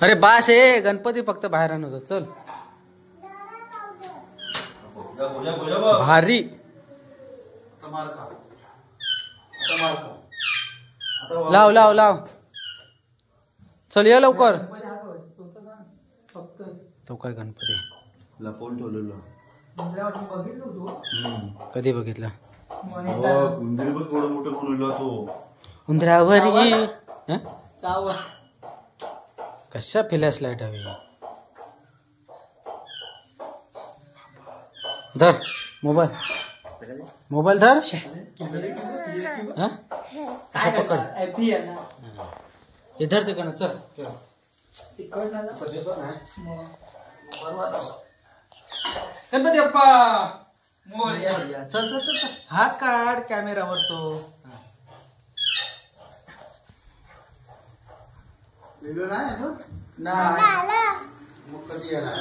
अरे बास आहे गणपती फक्त बाहेर आणतो चल भारी लाव लाव लाव चल ये लवकर तो काय गणपती लपवून ठेवलेलं कधी बघितलं उंदीर बघ थोडं मोठं बनवलं तो उंदरावरी कशा फिलॅश लाईट हवी धर मोबाईल मोबाईल धर कशा पकड धर ते कण चल गणपती बाप्पा चल चल चल हात काढ कॅमेरावर तो व्हिडिओ नाही मग कधी येणार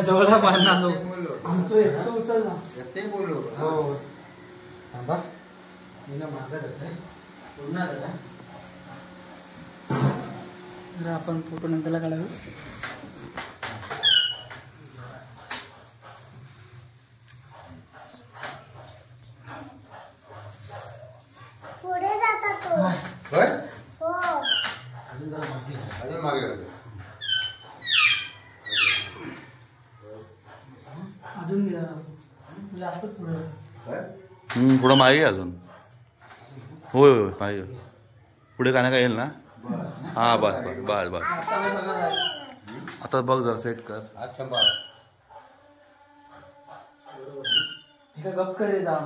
जवळ मारणार ते बोललो हो थांबा मी ना मागत होते पुन्हा आपण फोटो नंतरला काढावे पुढे जाता तो हो अजून मागे अजून जास्त पुढे पुढं मागे अजून होय होय मागे पुढे काय ना काय येईल ना हा बस बस बस बस आता बघ जरा सेट कर गप करे जा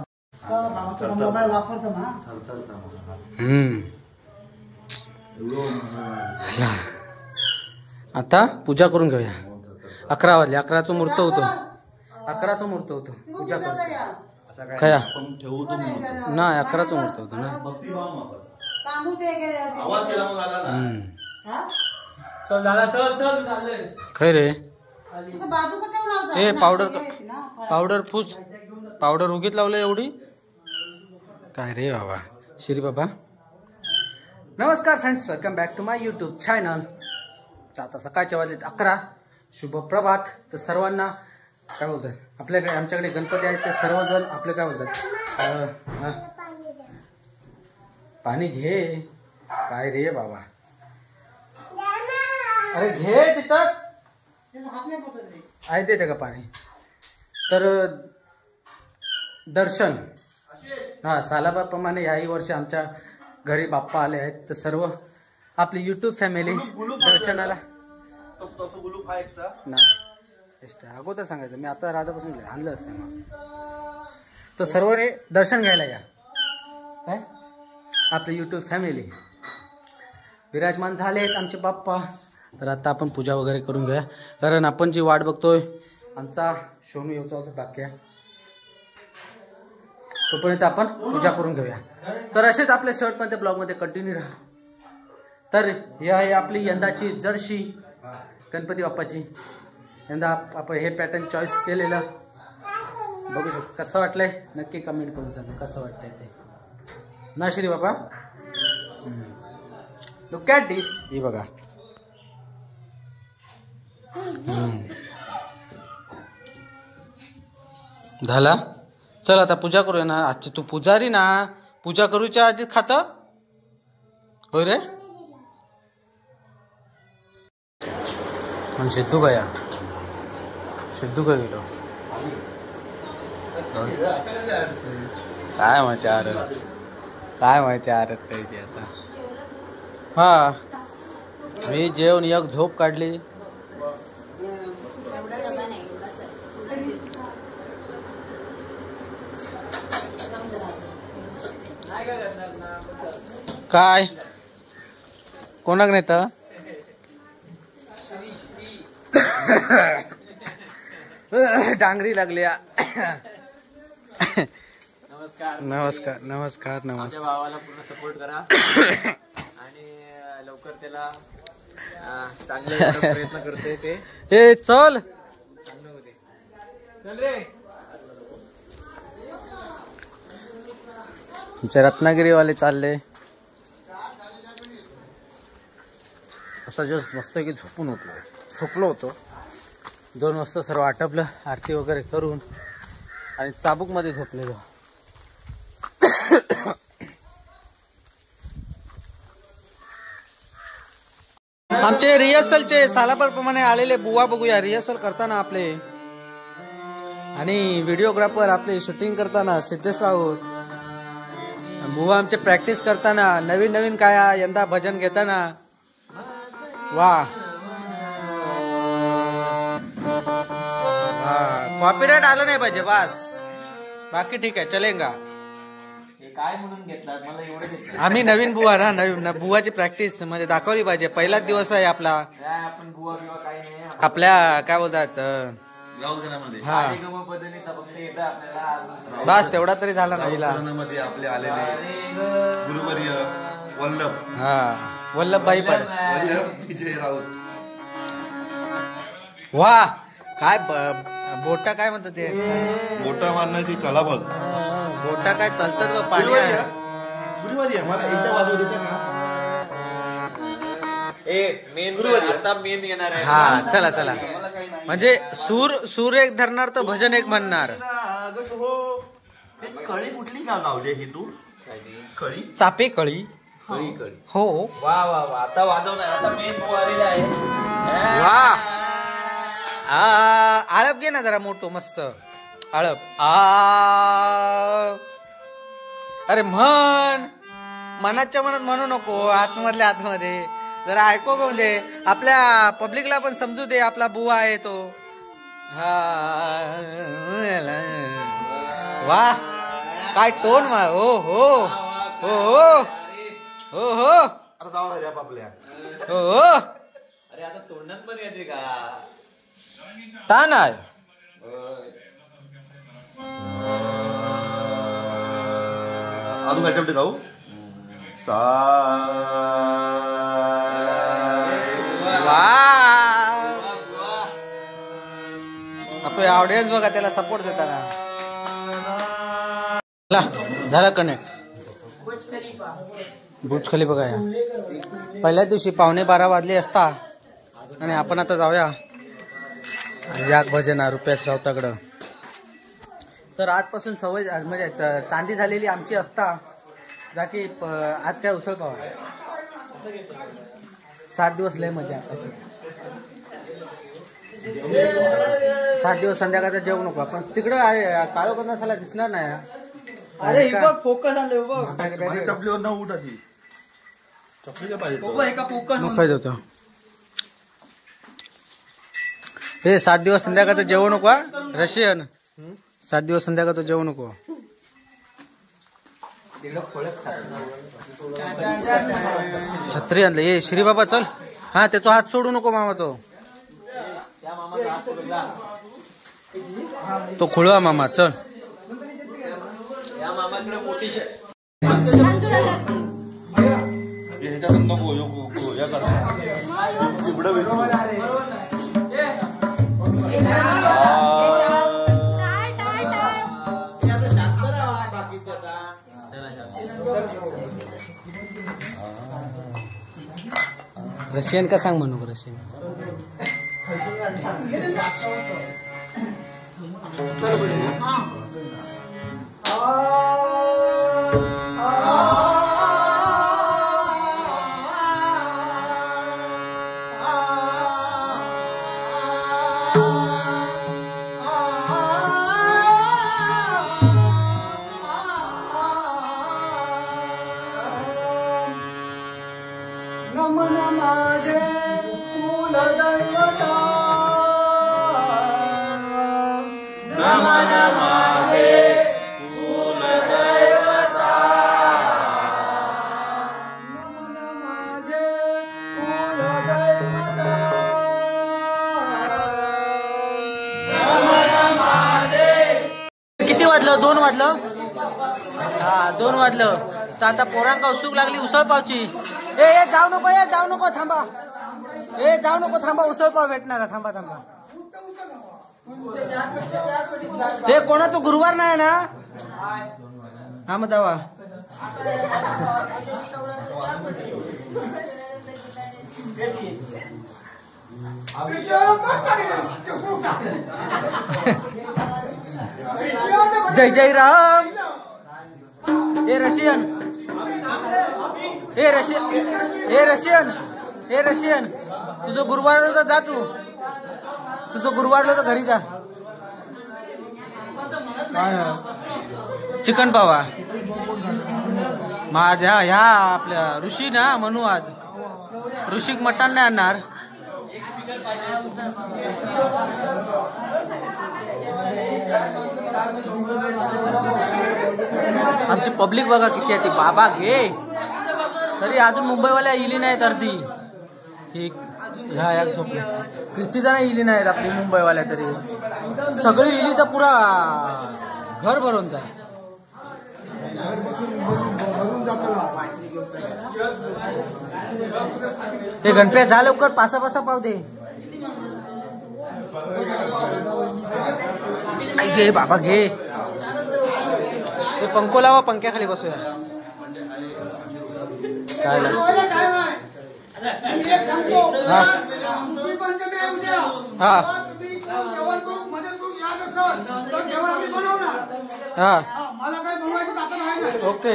मोबाईल वापरतो ना आता पूजा करून घेऊया 11 वाजले 11चा मुहूर्त होतो 11चा मुहूर्त होतो पूजा कर खया नाही 11चा मुहूर्त होतो ना चल दादा चल चल खै रे ए पावडर फूस पावडर उगीत लावलं एवढी काय रे बाबा श्री बाबा नमस्कार friends welcome back to my YouTube channel आता सकाळच्या वाजलेत 11 शुभ प्रभात तर सर्वांना काय बोलतात आपल्याकडे आमच्याकडे गणपती आहेत ते सर्वजण आपले काय बोलतात पाणी घे काय रे बाबा अरे घे तिथं आहे ते का पाणी तर दर्शन हा सालाबाप्रमाणे याही वर्षी आमच्या घरी बाप्पा आले आहेत तर सर्व आपली युट्यूब फॅमिली दर्शनाला नाही एक्स्ट्रा अगोदर सांगायचं मी आता राधापासून आणलं असतं मग तर सर्वांनी दर्शन घ्यायला या काय आपली युट्यूब फॅमिली विराजमान झाले आहेत आमचे बाप्पा तर आता आपण पूजा वगैरे करून घ्या कारण आपण जी वाट बघतोय आमचा सोनू येऊचा बाकी आहे तोपर्यंत आपण पूजा करून घेऊया तर असेच आपल्या शेवटपर्यंत ब्लॉगमध्ये कंटिन्यू राहा तर ही आहे आपली यंदाची जर्सी गणपती बाप्पाची यंदा आपण हे पॅटर्न चॉईस केलेलं बघू शकतो कसं वाटलंय नक्की कमेंट करून सांगा कसं वाटतंय ते ना श्री बाबा लुक ॲट दिस ही बघा झाला चल आता पूजा करूया ना आजची तू पुजारी ना पूजा करूच्या आधी खात होय रे आणि सिद्धू काय गेलो काय माहिती आरत करायची आता हा मी जेवण एक झोप काढली काय कोणाक नाही तर डांगरी लागली नमस्कार नमस्कार नमस्कार नमस्कार भावाला पूर्ण सपोर्ट करा आणि लवकर त्याला चांगले प्रयत्न करतोय ते ए चल चल रे आमचे रत्नागिरीवाले चालले. आता जस्ट मस्त की झोपलो होतो. 2 वाजता सर्व आटपलं, आरती वगैरे करून आणि चाबूकमध्ये झोपलेलो. आमचे रिहर्सलचे सालाप्रमाणे आलेले बुवा बघूया रिहर्सल करताना आपले आणि व्हिडिओग्राफर आपले शूटिंग करताना सिद्धेश राऊत. बुवा आमचे प्रॅक्टिस करताना नवीन काय यंदा भजन घेताना. वा कॉपीराइट आलं नाही पाहिजे बस, बाकी ठीक आहे चलेगा. काय म्हणून घेतला मला एवढं. आम्ही नवीन बुवा ना, नवीन बुवाची प्रॅक्टिस म्हणजे दाखवली पाहिजे. पहिलाच दिवस आहे आपला. आपण बुवा बिवा काही नाही. आपल्या काय बोलतात बस तेवढा तरी झाला नाही. आपले आलेले गुरुवर्य वल्लभ, वल्लभभाई पण विजय राऊत. वा काय बोटा काय म्हणतात ते, बोटा मारण्याची कला बघ. बोटा काय चालतात ग पाणी. गुरुवर्य मला एकदा वाजवू देता का? आता मेन येणार आहे. हा चला म्हणजे सूर एक धरणार तर भजन एक म्हणणार. कळी कुठली नाव लावली ही तू? कळी चापे कळी हो. वा आता वाजवणार. आता मेन बुवारीला आहे. वा आळप घे ना जरा मोठं मस्त आळप. अरे म्हण, मनाच्या मनात म्हणू नको, आतमधल्या आतमध्ये जरा ऐकू घेऊन दे. आपल्या पब्लिकला पण समजू दे आपला बुवा आहे तो. वा काय टोन वा. हो हो हो हो हो हो आता जाऊ द्या आपल्या. हो हो. अरे आता तोंडात पण येते का? ता नाही अजून काय जाऊ सा. आपले ऑडियन्स बघा त्याला सपोर्ट देताना. झाला कनेक्ट. बुर्ज खलिफा बघा. पहिल्या दिवशी 11:15 वाजले असता आणि आपण आता जाऊया जाग भजना रुपेश राऊताकडं. तर आजपासून सवय म्हणजे चांदी झालेली आमची असता जा की आज काय उसळ पाव 7 दिवस लय मजा. 7 दिवस संध्याकाळचं जेवू नको आपण तिकडं. काळो कसा साला दिसणार नाही. अरे फोकस आले चपलीवर न उठा ती चपलीच्या पाहिजे होतं. हे 7 दिवस संध्याकाळचं जेवू नको रशियन. 7 दिवस संध्याकाळचं जेवू नको. छत्री आणलं. ये श्री बाबा चल. हा त्याचा हात सोडू नको मामा. तो खुळवा मामा चल. रशियन का सांग म्हणू रशियन. किती वाजलं? 2 वाजलं. हा 2 वाजलं. तर आता पोरांका उत्सुक लागली उसळ पावची. ए जाऊ नको, जाऊ नको, थांबा. जाऊ नको, थांबा. उसळ पाव भेटणार. थांबा. हे कोणाचं गुरुवार नाही ना. हा मग जावा. जय जय राम. हे रशियन, हे रशियन, हे रशियन, हे रशियन. तुझं गुरुवार होतं, जा तू. तुझं गुरुवार होतं, घरी जा. चिकन पावा माझ्या ह्या आपल्या ऋषी ना म्हणू आज ऋषिक मटण नाही आणणार. आमची पब्लिक बघा किती आहे ती. बाबा घे तरी अजून मुंबईवाल्या इली नाहीत अर्धी. ह्या झोपले किती जण इली नाहीत आपली मुंबईवाल्या, तरी सगळी इली तर पुरा घर भरून जा. हे गणपती जा लवकर, पासा पासा पाव दे. घे बाबा घे. ते पंखो लावा, पंख्याखाली बसूया. काय हा हा ओके.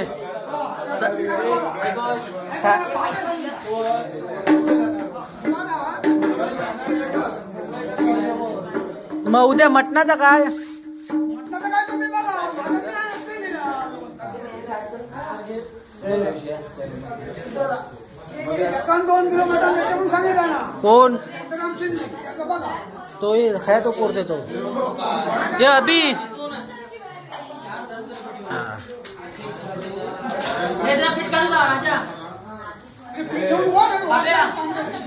मग उद्या मटणाचा काय? कोण तो खाया तो कोर देतो ये अभी.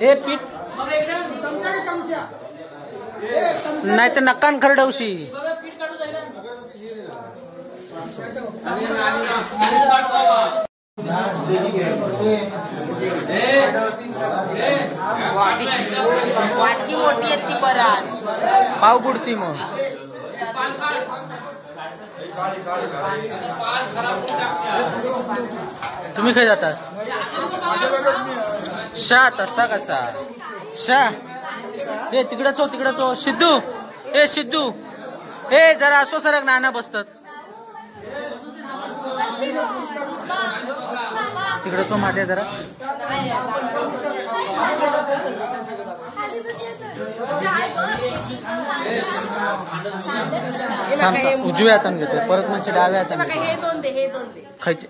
हे पीठ नाही तर नकान खरडवशी. वाटकी मोठी आहेत ती परत पाव बुडती. मग तुम्ही काय जातास? शा तसा कसा शा. हे तिकडच हो, तिकडच हो. सिद्धू, हे सिद्धू, हे जरा असो सरक, नाना बसतात तिकडच हो. माझ्या जरा उजव्या हाताने घेतो, परत म्हणजे डाव्या हाताने खायचे.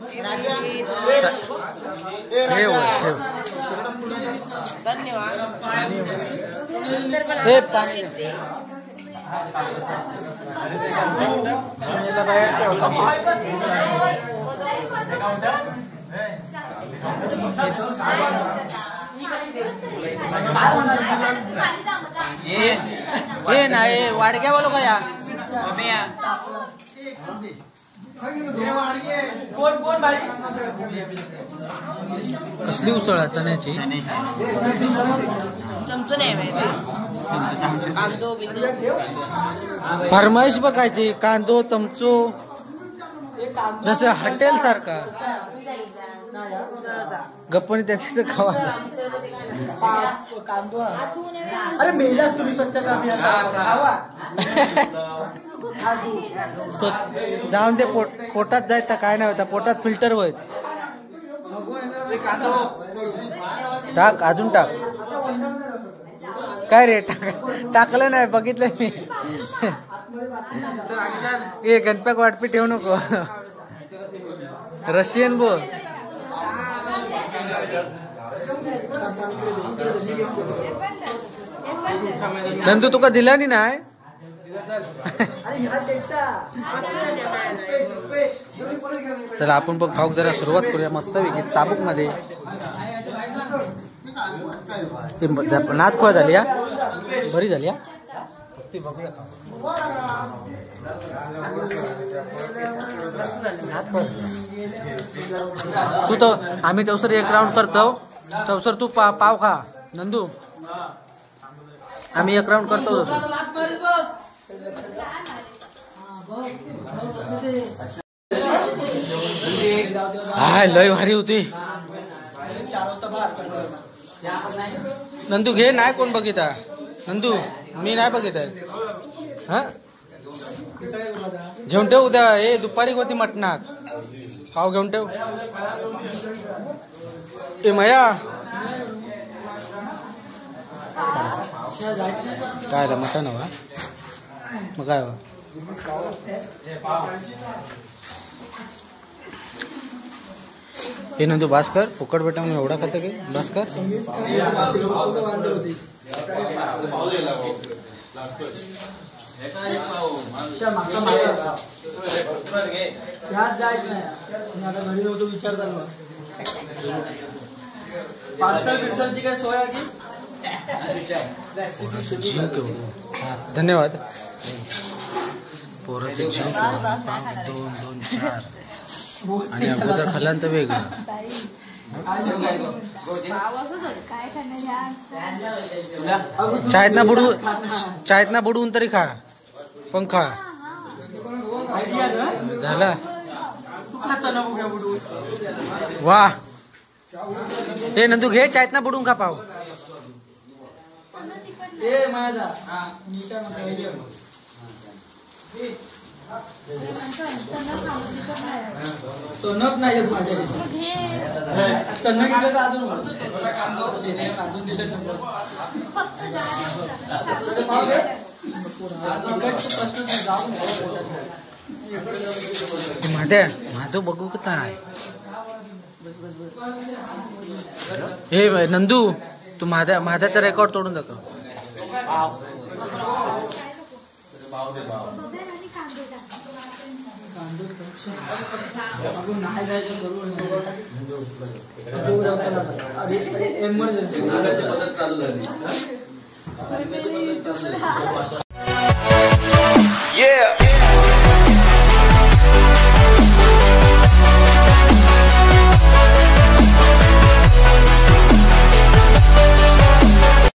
हे ना हे वाडग्या बोलो का या कसली उसळ चण्याची. फरमाईश बघ काय ती. कांदो चमचो जसं हॉटेल सारखा गप्पणी त्याची खावा. अरे मेलाच तुम्ही स्वच्छ जाऊन ते पोटात जायत तर काय नाही होता. पोटात फिल्टर होत. टाक अजून टाक. काय रे टाकलं नाही बघितलं मी. हे गणपती वाटपी ठेवू नको. रशियन बोल. नंदू तुका दिला नाही. चला आपण पण खाऊक जरा सुरुवात करूया मस्तपैकी चाबूक मध्ये. नात खोळ झाली या बरी झाली या. बघूया तू तर आम्ही तवसर एक राऊंड करतो. तवसर तू पाव खा नंदू. आम्ही एक राऊंड करतो. हाय लय भारी होती. 4 वाजता बाहेर. नंदू घे, नाही कोण बघिता. नंदू मी नाही बघित आहे. हा घेऊन ठेव उद्या. हे दुपारी होती मटणात. पाव घेऊन ठेव. ए मया काय रे मटण हवा मग काय हवा. हे नंदू भास्कर फुकट बेटा म्हणून एवढा खातं की भास्कर. घरी नव्हतो विचार चालला. पार्सल बिर्सलची काय सोय आहे की. धन्यवाद. पोरं 2 2 4 आणि अगोदर खाल्लं तर वेगळं. चायत ना बुडवून तरी खा. पण खा झाला. वा हे नंदू घे चायत ना बुडवून खा पाव. ए माझा मी काय म्हणतो तनक नाही येत माझ्या तनक गेलं तर अजून माधव बघू का. हे नंदू तू माझ्याचा रेकॉर्ड तोडून दाखव. नाही जायचं एमर्जन्सी